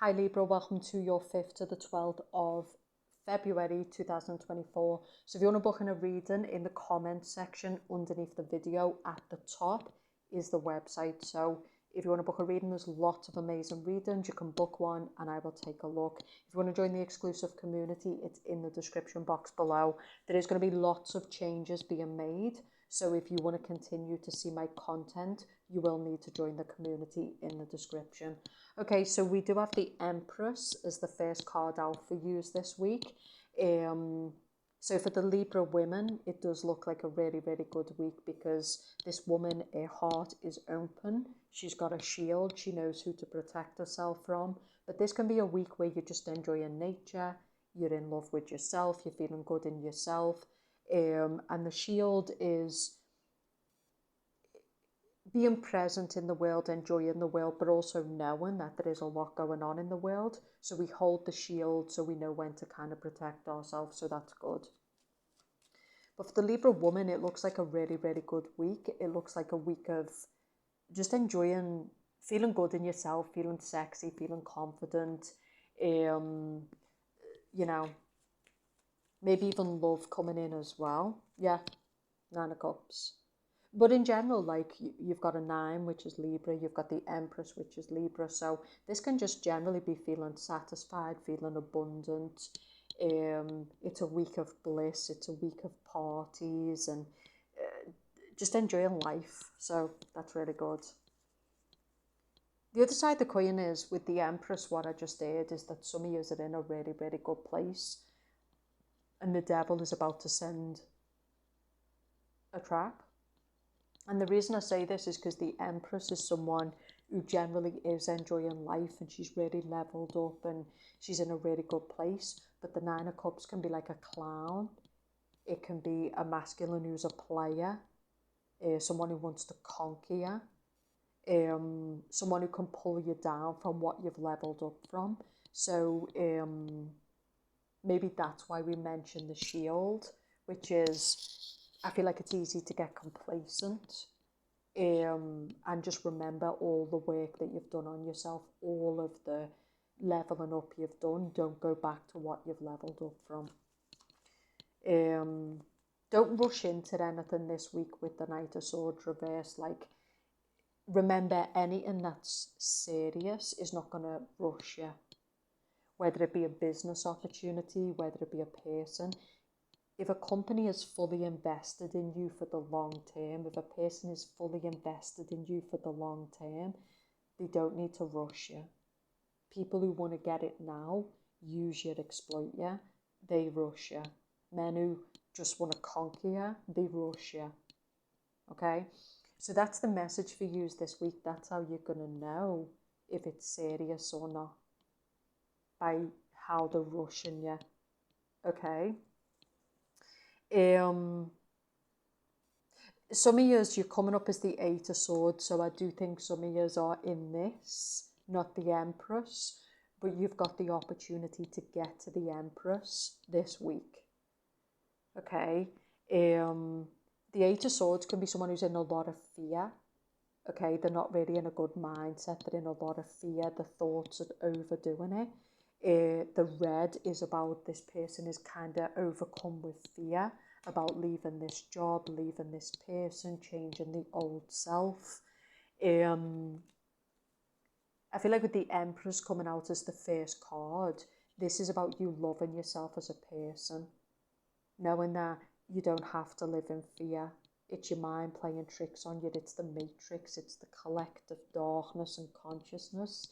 Hi Libra, welcome to your 5th to the 12th of February 2024. So if you want to book in a reading, in the comments section underneath the video at the top is the website. So if you want to book a reading, there's lots of amazing readings. You can book one and I will take a look. If you want to join the exclusive community, it's in the description box below. There is going to be lots of changes being made. So if you want to continue to see my content, you will need to join the community in the description. Okay, so we do have the Empress as the first card out for you this week. So for the Libra women, it does look like a really, really good week because this woman, her heart is open. She's got a shield. She knows who to protect herself from. But this can be a week where you're just enjoying nature. You're in love with yourself. You're feeling good in yourself. And the shield is being present in the world, enjoying the world, but also knowing that there is a lot going on in the world. So we hold the shield so we know when to kind of protect ourselves. So that's good. But for the Libra woman, it looks like a really, really good week. It looks like a week of just enjoying, feeling good in yourself, feeling sexy, feeling confident. Maybe even love coming in as well. Yeah, 9 of Cups. But in general, like you've got a 9, which is Libra, you've got the Empress, which is Libra. So this can just generally be feeling satisfied, feeling abundant. It's a week of bliss. It's a week of parties and just enjoying life. So that's really good. The other side of the coin is with the Empress, what I just did is that some of you are in a really, really good place. And the devil is about to send a trap. And the reason I say this is because the Empress is someone who generally is enjoying life and she's really leveled up and she's in a really good place. But the 9 of Cups can be like a clown. It can be a masculine who's a player, someone who wants to conquer you, someone who can pull you down from what you've leveled up from. So maybe that's why we mentioned the shield, which is, I feel like it's easy to get complacent and just remember all the work that you've done on yourself, all of the leveling up you've done. Don't go back to what you've leveled up from. Don't rush into anything this week with the Knight of Swords reversed. Like, remember, anything that's serious is not going to rush you. Whether it be a business opportunity, whether it be a person. If a company is fully invested in you for the long term, if a person is fully invested in you for the long term, they don't need to rush you. People who want to get it now, use you, exploit you, they rush you. Men who just want to conquer you, they rush you. Okay? So that's the message for you this week. That's how you're going to know if it's serious or not. By how they're rushing you. Okay? Some of yous, you're coming up as the 8 of Swords, so I do think some of yous are in this, not the Empress, but you've got the opportunity to get to the Empress this week. Okay? The 8 of Swords can be someone who's in a lot of fear. Okay? They're not really in a good mindset. They're in a lot of fear. The thoughts of overdoing it. The red is about this person is kind of overcome with fear about leaving this job, leaving this person, changing the old self. I feel like with the Empress coming out as the first card, this is about you loving yourself as a person, knowing that you don't have to live in fear. It's your mind playing tricks on you. It's the matrix. It's the collective darkness and consciousness.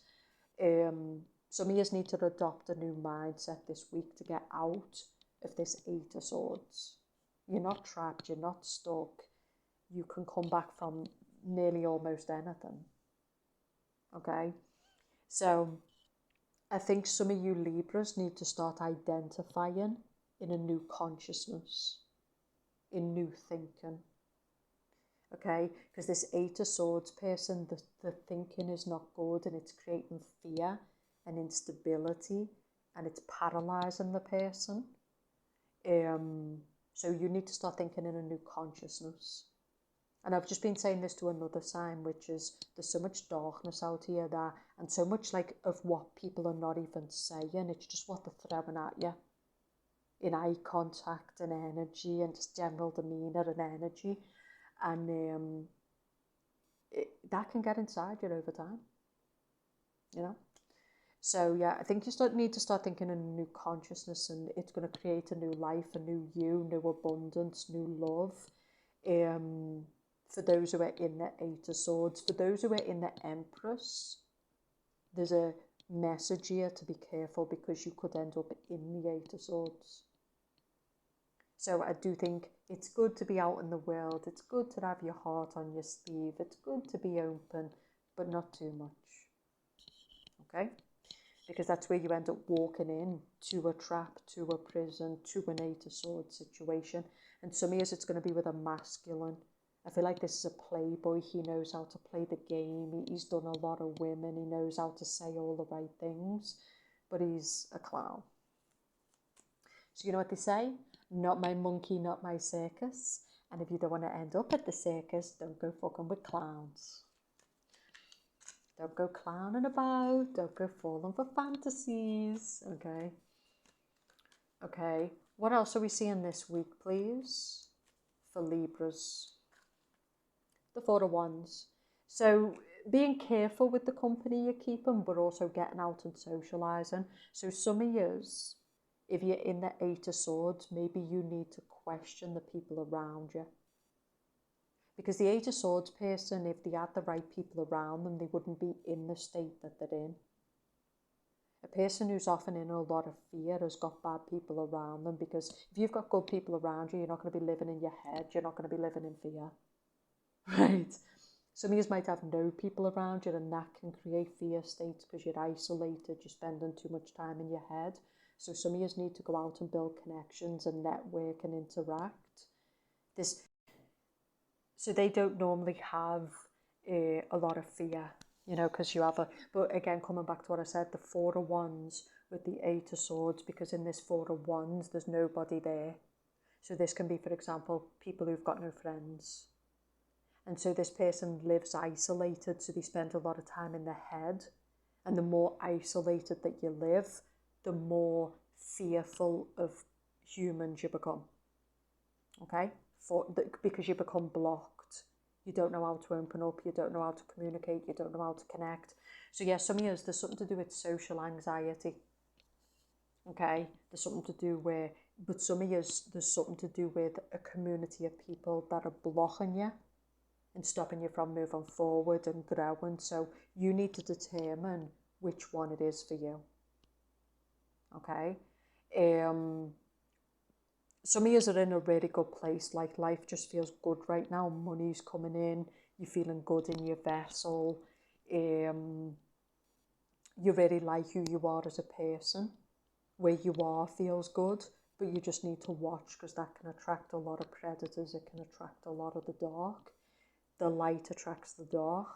Some of you need to adopt a new mindset this week to get out of this 8 of Swords. You're not trapped, you're not stuck. You can come back from nearly almost anything. Okay? So I think some of you Libras need to start identifying in a new consciousness, in new thinking. Okay? Because this 8 of Swords person, the thinking is not good and it's creating fear and instability and it's paralyzing the person. So you need to start thinking in a new consciousness. And I've just been saying this to another sign, which is there's so much darkness out here that, and so much like of what people are not even saying. It's just what they're throwing at you in eye contact and energy and just general demeanour and energy. And that can get inside you over time, you know. So yeah, I think you need to start thinking in a new consciousness, and it's going to create a new life, a new you, new abundance, new love. For those who are in the Eight of Swords, for those who are in the Empress, there's a message here to be careful, because you could end up in the Eight of Swords. So I do think it's good to be out in the world. It's good to have your heart on your sleeve. It's good to be open, but not too much. Okay? Because that's where you end up walking in to a trap, to a prison, to an Eight of Swords situation. And some years it's going to be with a masculine. I feel like this is a playboy. He knows how to play the game. He's done a lot of women. He knows how to say all the right things. But he's a clown. So you know what they say? Not my monkey, not my circus. And if you don't want to end up at the circus, don't go fucking with clowns. Don't go clowning about. Don't go falling for fantasies. Okay. Okay. What else are we seeing this week, please? For Libras. The Four of Wands. So being careful with the company you're keeping, but also getting out and socialising. So some of yous, if you're in the Eight of Swords, maybe you need to question the people around you. Because the Eight of Swords person, if they had the right people around them, they wouldn't be in the state that they're in. A person who's often in a lot of fear has got bad people around them, because if you've got good people around you, you're not going to be living in your head. You're not going to be living in fear. Right? Some of you might have no people around you, and that can create fear states because you're isolated, you're spending too much time in your head. So some of you need to go out and build connections and network and interact. So they don't normally have a lot of fear, you know, because you have but again, coming back to what I said, the Four of Wands with the Eight of Swords, because in this Four of Wands, there's nobody there. So this can be, for example, people who've got no friends. And so this person lives isolated, so they spend a lot of time in their head. And the more isolated that you live, the more fearful of humans you become. Okay? Because you become blocked. You don't know how to open up, you don't know how to communicate, you don't know how to connect. So yeah, some of you, there's something to do with social anxiety. Okay? There's something to do with, but some of you, there's something to do with a community of people that are blocking you and stopping you from moving forward and growing. So you need to determine which one it is for you. Okay? Some of you are in a really good place, like life just feels good right now, money's coming in, you're feeling good in your vessel, you really like who you are as a person, where you are feels good, but you just need to watch, because that can attract a lot of predators, it can attract a lot of the dark. The light attracts the dark.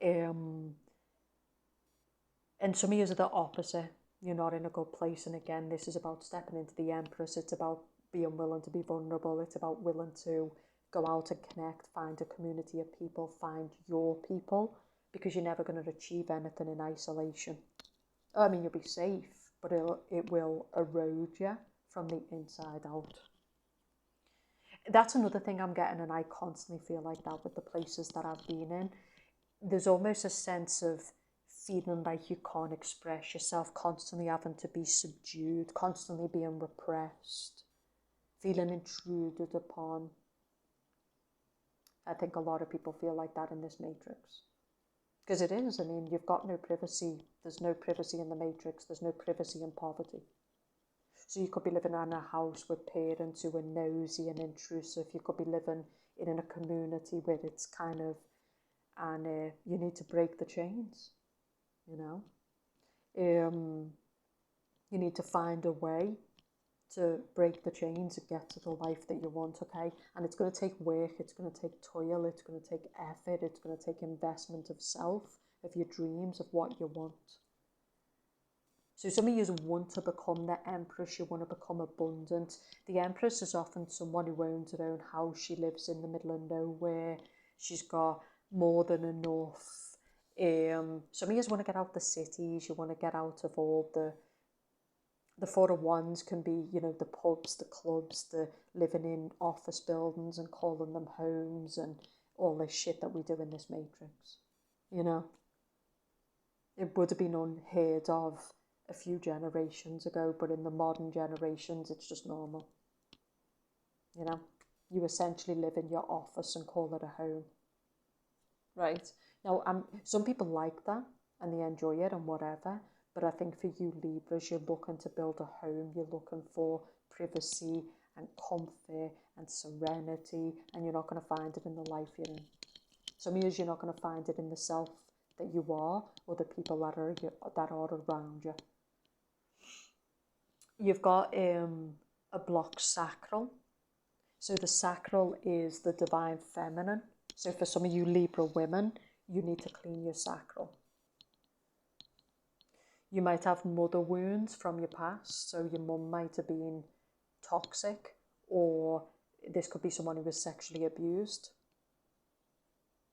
And some of you are the opposite. You're not in a good place. And again, this is about stepping into the Empress. It's about being willing to be vulnerable. It's about willing to go out and connect, find a community of people, find your people, because you're never going to achieve anything in isolation. I mean, you'll be safe, but it will erode you from the inside out. That's another thing I'm getting, and I constantly feel like that with the places that I've been in. There's almost a sense of feeling like you can't express yourself, constantly having to be subdued, constantly being repressed, feeling intruded upon. I think a lot of people feel like that in this matrix. Because it is, I mean, you've got no privacy. There's no privacy in the matrix. There's no privacy in poverty. So you could be living in a house with parents who are nosy and intrusive. You could be living in a community where it's kind of, and you need to break the chains, you know. You need to find a way to break the chains and get to the life that you want, okay? And it's going to take work, it's going to take toil, it's going to take effort, it's going to take investment of self, of your dreams, of what you want. So some of you want to become the empress, you want to become abundant. The empress is often someone who owns her own house, she lives in the middle of nowhere, she's got more than enough. Some of you want to get out the cities, you want to get out of all the Four of Wands can be, you know, the pubs, the clubs, the living in office buildings and calling them homes and all this shit that we do in this matrix, you know. It would have been unheard of a few generations ago, but in the modern generations, it's just normal. You know, you essentially live in your office and call it a home, right? Now, some people like that and they enjoy it and whatever, but I think for you Libras, you're looking to build a home, you're looking for privacy and comfort and serenity, and you're not going to find it in the life you're in. Some of you, you're not going to find it in the self that you are or the people that are around you. You've got a blocked sacral. So the sacral is the divine feminine. So for some of you Libra women, you need to clean your sacral. You might have mother wounds from your past. So your mum might have been toxic, or this could be someone who was sexually abused.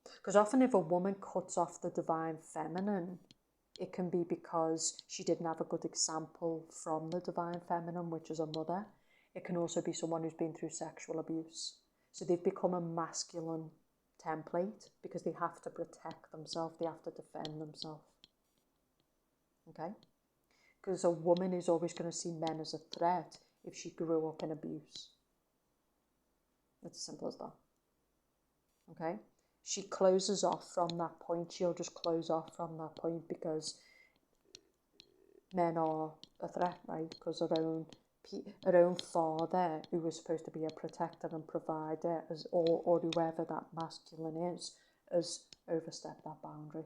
Because often if a woman cuts off the divine feminine, it can be because she didn't have a good example from the divine feminine, which is a mother. It can also be someone who's been through sexual abuse. So they've become a masculine template because they have to protect themselves. They have to defend themselves. Okay? Because a woman is always going to see men as a threat if she grew up in abuse. It's as simple as that. Okay? She closes off from that point. She'll just close off from that point because men are a threat, right? Because her own father, who was supposed to be a protector and provider, or whoever that masculine is, has overstepped that boundary.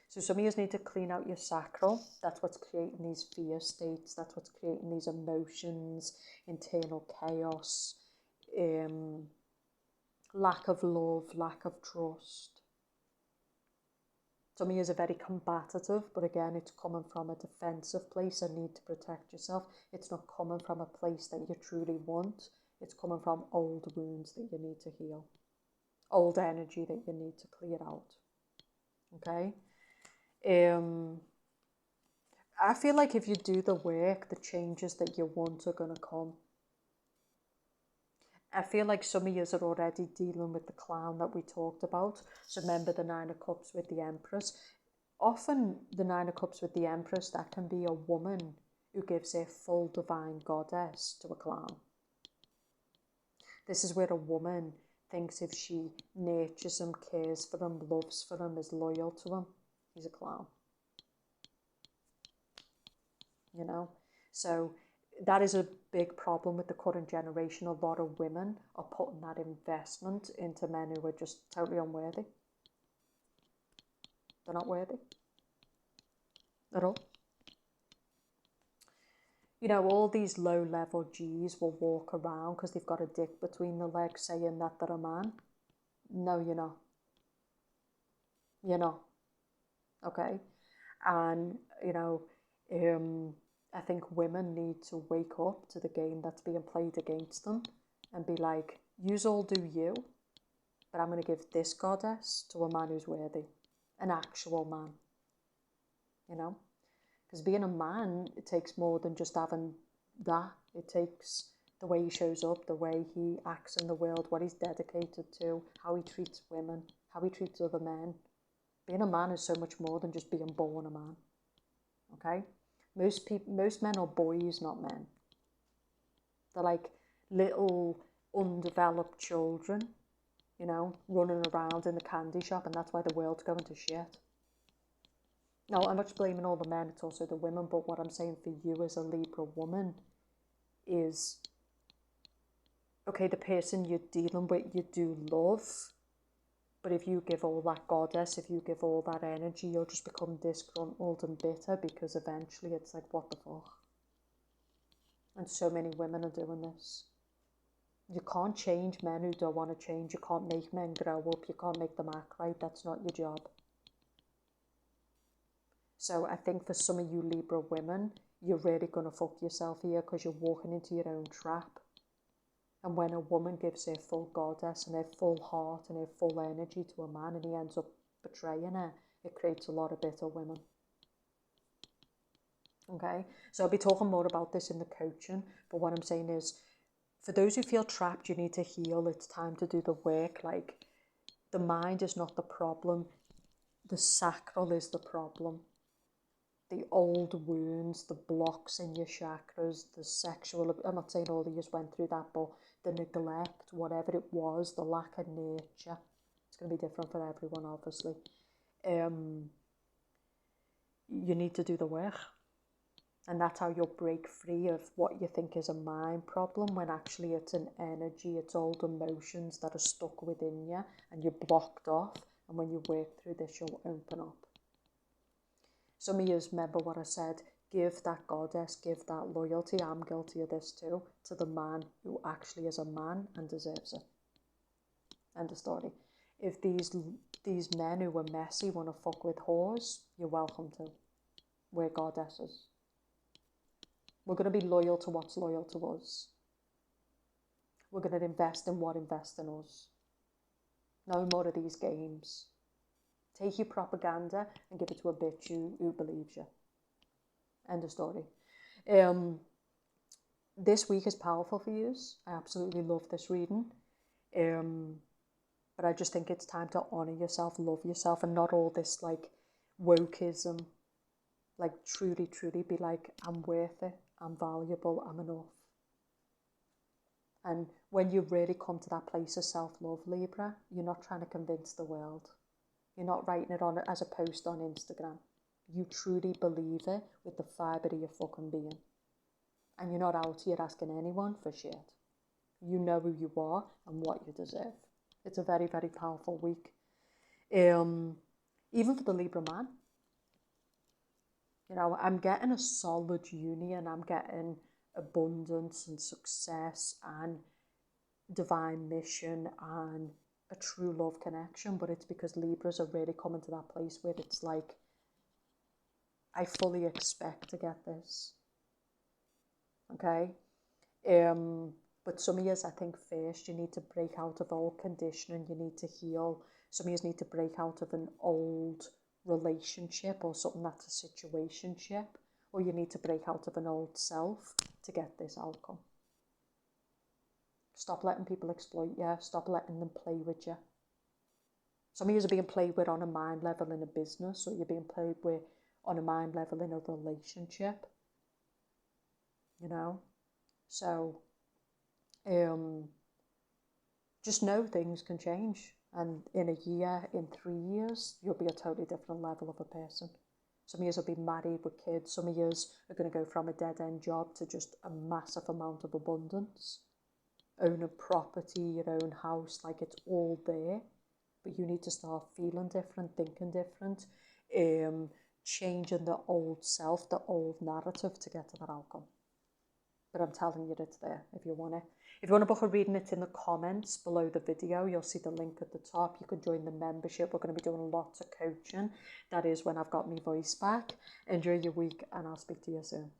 So some of you need to clean out your sacral. That's what's creating these fear states. That's what's creating these emotions, internal chaos, lack of love, lack of trust. Some of you are very combative, but again, it's coming from a defensive place, a need to protect yourself. It's not coming from a place that you truly want. It's coming from old wounds that you need to heal, old energy that you need to clear out. Okay? I feel like if you do the work, the changes that you want are going to come. I feel like some of you are already dealing with the clown that we talked about. So remember the Nine of Cups with the Empress. Often the Nine of Cups with the Empress, that can be a woman who gives a full divine goddess to a clown. This is where a woman thinks if she nurtures him, cares for him, loves for him, is loyal to him, he's a clown. You know? So that is a big problem with the current generation. A lot of women are putting that investment into men who are just totally unworthy. They're not worthy at all. You know, all these low-level G's will walk around because they've got a dick between their legs saying that they're a man. No, you're not. You're not. Okay? And, you know, I think women need to wake up to the game that's being played against them and be like, yous all do you, but I'm going to give this goddess to a man who's worthy, an actual man, you know? Because being a man, it takes more than just having that. It takes the way he shows up, the way he acts in the world, what he's dedicated to, how he treats women, how he treats other men. Being a man is so much more than just being born a man, okay? Most men are boys, not men. They're like little undeveloped children, you know, running around in the candy shop, and that's why the world's going to shit. Now, I'm not blaming all the men, it's also the women, but what I'm saying for you as a Libra woman is, okay, the person you're dealing with, you do love, but if you give all that goddess, if you give all that energy, you'll just become disgruntled and bitter because eventually it's like, what the fuck? And so many women are doing this. You can't change men who don't want to change. You can't make men grow up. You can't make them act right. That's not your job. So I think for some of you Libra women, you're really going to fuck yourself here because you're walking into your own trap. And when a woman gives her full goddess and her full heart and her full energy to a man and he ends up betraying her, it creates a lot of bitter women. Okay, so I'll be talking more about this in the coaching, but what I'm saying is, for those who feel trapped, you need to heal. It's time to do the work. Like, the mind is not the problem. The sacral is the problem. The old wounds, the blocks in your chakras, the sexual, I'm not saying all of you went through that, but the neglect, whatever it was, the lack of nature, it's going to be different for everyone, obviously. You need to do the work. And that's how you'll break free of what you think is a mind problem, when actually it's an energy, it's old emotions that are stuck within you and you're blocked off. And when you work through this, you'll open up. Some of you remember what I said, give that goddess, give that loyalty, I'm guilty of this too, to the man who actually is a man and deserves it. End of story. If these men who were messy want to fuck with whores, you're welcome to. We're goddesses. We're going to be loyal to what's loyal to us. We're going to invest in what invests in us. No more of these games. Take your propaganda and give it to a bitch who believes you. End of story. This week is powerful for you. I absolutely love this reading. But I just think it's time to honour yourself, love yourself, and not all this like wokeism. Like truly, truly be like, I'm worth it, I'm valuable, I'm enough. And when you really come to that place of self-love, Libra, you're not trying to convince the world. You're not writing it on as a post on Instagram. You truly believe it with the fibre of your fucking being. And you're not out here asking anyone for shit. You know who you are and what you deserve. It's a very, very powerful week. Even for the Libra man. You know, I'm getting a solid union. I'm getting abundance and success and divine mission and a true love connection. But it's because Libras are really coming to that place where it's like, I fully expect to get this. Okay? But some of you, I think, first, you need to break out of old conditioning. You need to heal. Some of you need to break out of an old relationship or something that's a situationship. Or you need to break out of an old self to get this outcome. Stop letting people exploit you. Stop letting them play with you. Some of you are being played with on a mind level in a business, or you're being played with on a mind level in a relationship. You know? So, just know things can change. And in a year, in 3 years, you'll be a totally different level of a person. Some of you will be married with kids. Some of you are going to go from a dead-end job to just a massive amount of abundance. Own a property, your own house, like it's all there. But you need to start feeling different, thinking different, changing the old self, the old narrative to get to that outcome. But I'm telling you it's there if you want it. If you want to book a reading, it's in the comments below the video. You'll see the link at the top. You can join the membership. We're going to be doing lots of coaching. That is when I've got my voice back. Enjoy your week and I'll speak to you soon.